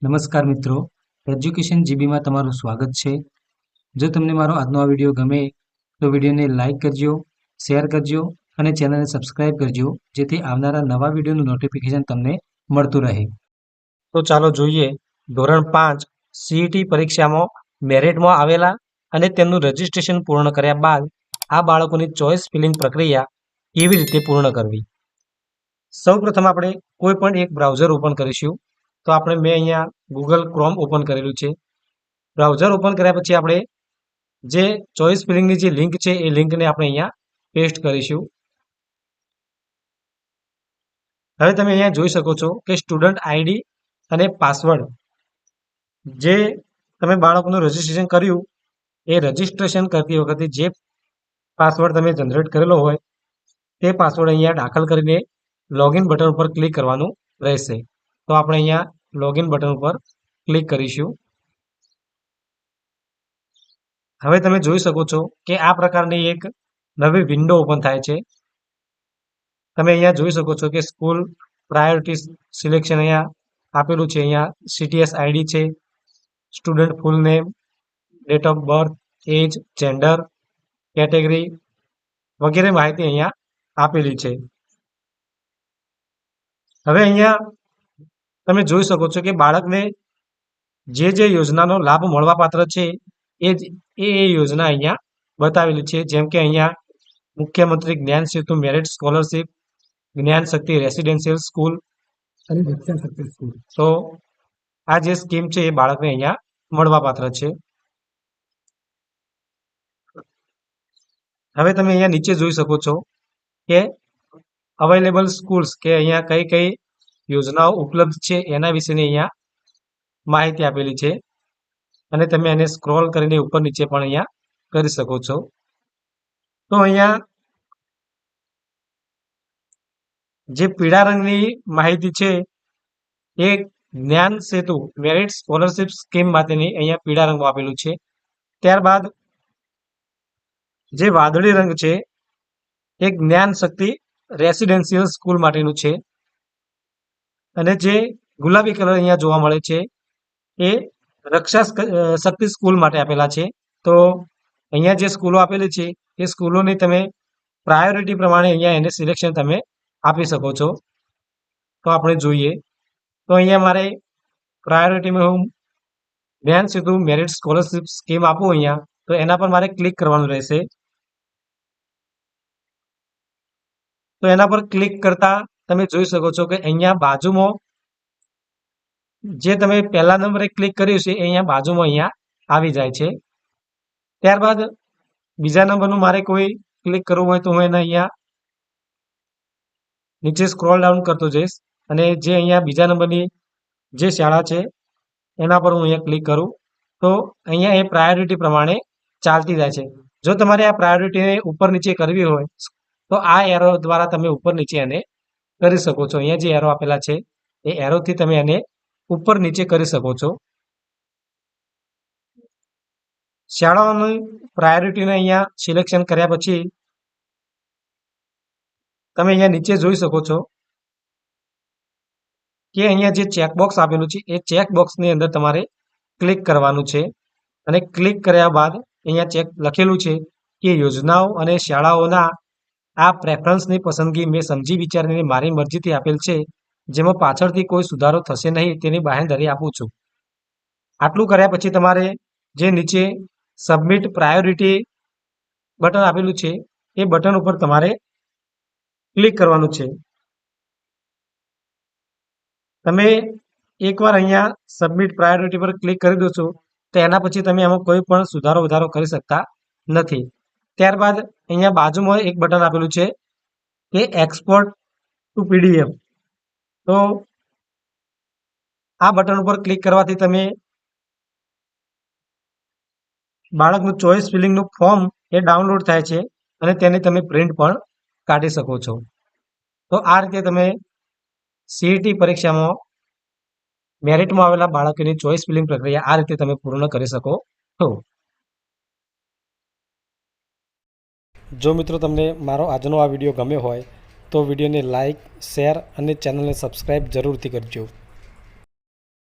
નમસ્કાર મિત્રો, એજ્યુકેશન જીબીમાં તમારું સ્વાગત છે. જો તમને મારો આજનો આ વિડીયો ગમે તો વિડીયોને લાઇક કરજો, શેર કરજો અને ચેનલને સબસ્ક્રાઇબ કરજો, જેથી આવનારા નવા વિડીયોનું નોટિફિકેશન તમને મળતું રહે. તો ચાલો જોઈએ ધોરણ 5 સીઈટી પરીક્ષામાં મેરિટમાં આવેલા અને તેમનું રજિસ્ટ્રેશન પૂર્ણ કર્યા બાદ આ બાળકોની ચોઇસ ફિલિંગ પ્રક્રિયા કેવી રીતે પૂર્ણ કરવી. સૌપ્રથમ આપણે કોઈ પણ એક બ્રાઉઝર ઓપન કરીશું. તો મેં અહીંયા ગૂગલ ક્રોમ ઓપન કરેલું છે. બ્રાઉઝર ઓપન કર્યા પછી આપણે જે ચોઇસ ફિલિંગની જે લિંક છે એ લિંકને આપણે અહીંયા પેસ્ટ કરીશું. હવે તમે અહીંયા જોઈ શકો છો કે સ્ટુડન્ટ આઈડી અને પાસવર્ડ જે તમે બાળકોનું રજિસ્ટ્રેશન કર્યું એ રજિસ્ટ્રેશન કરતી વખતે જે પાસવર્ડ તમે જનરેટ કરેલો હોય તે પાસવર્ડ અહીંયા દાખલ કરીને લોગિન બટન ઉપર ક્લિક કરવાનું રહેશે. તો આપણે અહીંયા લોગિન બટન ઉપર ક્લિક કરીશું. હવે તમે જોઈ શકો છો કે આ પ્રકારની એક નવી વિન્ડો ઓપન થાય છે. તમે અહીંયા જોઈ શકો છો કે સ્કૂલ પ્રાયોરિટી સિલેક્શન અહીંયા આપેલું છે. અહીંયા CTS આઈડી છે, student full name, date of birth, age, gender, category વગેરે માહિતી અહીંયા આપેલી છે. હવે અહીંયા તમે જોઈ શકો છો કે બાળકને જે યોજનાનો લાભ મળવાપાત્ર છે એ યોજના અહીંયા બતાવેલી છે. જેમ કે અહીંયા મુખ્યમંત્રી જ્ઞાન સેતુ મેરિટ સ્કોલરશિપ, જ્ઞાન શક્તિ રેસિડેન્શિયલ સ્કૂલ અને દક્ષિણ શક્તિ સ્કૂલ. તો આ જે સ્કીમ છે એ બાળકને અહીંયા મળવાપાત્ર છે. હવે તમે અહીંયા નીચે જોઈ શકો છો કે અવેલેબલ સ્કૂલ્સ કે અહીંયા કઈ કઈ યોજનાઓ ઉપલબ્ધ છે એના વિશેની અહીંયા માહિતી આપેલી છે. અને તમે એને સ્ક્રોલ કરીને ઉપર નીચે પણ અહીંયા કરી શકો છો. તો અહીંયા જે પીળા રંગની માહિતી છે એ જ્ઞાન સેતુ મેરિટ સ્કોલરશિપ સ્કીમ માટેની અહીંયા પીળા રંગમાં આપેલું છે. ત્યારબાદ જે વાદળી રંગ છે એ જ્ઞાન શક્તિ રેસિડેન્શિયલ સ્કૂલ માટેનું છે. અને જે ગુલાબી કલર અહીંયા જોવા મળે છે એ રક્ષા શક્તિ સ્કૂલ માટે આપેલા છે. તો અહીંયા જે સ્કૂલો આપેલી છે એ સ્કૂલોની તમે પ્રાયોરિટી પ્રમાણે અહીંયા એને સિલેક્શન તમે આપી શકો છો. તો આપણે જોઈએ તો અહીંયા મારે પ્રાયોરિટીમાં હું જ્ઞાન સેતુ મેરિટ સ્કોલરશિપ સ્કીમ આપું અહીંયા, તો એના પર મારે ક્લિક કરવાનું રહેશે. તો એના પર ક્લિક કરતા તમે જોઈ શકો છો કે અહીંયા બાજુમાં જે તમે પહેલા નંબરે ક્લિક કર્યું છે એ અહીંયા બાજુમાં અહીંયા આવી જાય છે. ત્યારબાદ બીજા નંબરનું મારે કોઈ ક્લિક કરવું હોય તો હું એને અહીંયા નીચે સ્ક્રોલ ડાઉન કરતો જઈશ અને જે અહીંયા બીજા નંબરની જે શાળા છે એના પર હું અહીંયા ક્લિક કરું તો અહીંયા એ પ્રાયોરિટી પ્રમાણે ચાલતી જાય છે. જો તમારે આ પ્રાયોરિટીને ઉપર નીચે કરવી હોય તો આ એરો દ્વારા તમે ઉપર નીચે એને કરી શકો છો. અહીંયા જે એરો આપેલા છે એ એરોથી તમે એને ઉપર નીચે કરી શકો છો. શાળાઓની પ્રાયોરિટીને અહીંયા સિલેક્શન કર્યા પછી તમે અહીંયા નીચે જોઈ શકો છો કે અહીંયા જે ચેકબોક્સ આપેલું છે એ ચેકબોક્સની અંદર તમારે ક્લિક કરવાનું છે. અને ક્લિક કર્યા બાદ અહીંયા ચેક લખેલું છે કે યોજનાઓ અને શાળાઓના આ પ્રેફરન્સની પસંદગી મેં સમજી વિચારીને મારી મરજીથી આપેલ છે, જેમાં પાછળથી કોઈ સુધારો થશે નહીં તેની બાંહેધરી આપું છું. આટલું કર્યા પછી તમારે જે નીચે સબમિટ પ્રાયોરિટી બટન આપેલું છે એ બટન ઉપર તમારે ક્લિક કરવાનું છે. તમે એકવાર અહીંયા સબમિટ પ્રાયોરિટી પર ક્લિક કરી દો છો તો એના પછી તમે એમાં કોઈ પણ સુધારો વધારો કરી શકતા નથી. ત્યારબાદ અહીંયા બાજુમાં એક બટન આપેલું છે કે એક્સપોર્ટ ટુ PDF. તો આ બટન ઉપર ક્લિક કરવાથી તમે બાળકનું ચોઇસ ફિલિંગનું ફોર્મ એ ડાઉનલોડ થાય છે અને તેને તમે પ્રિન્ટ પણ કાઢી શકો છો. તો આ રીતે તમે સીઈટી પરીક્ષામાં મેરિટમાં આવેલા બાળકોની ચોઇસ ફિલિંગ પ્રક્રિયા આ રીતે તમે પૂર્ણ કરી શકો છો. જો મિત્રો તમને મારો આજનો આ વિડીયો ગમ્યો હોય તો વિડીયોને લાઇક, શેર અને ચેનલને સબસ્ક્રાઈબ જરૂરથી કરજો.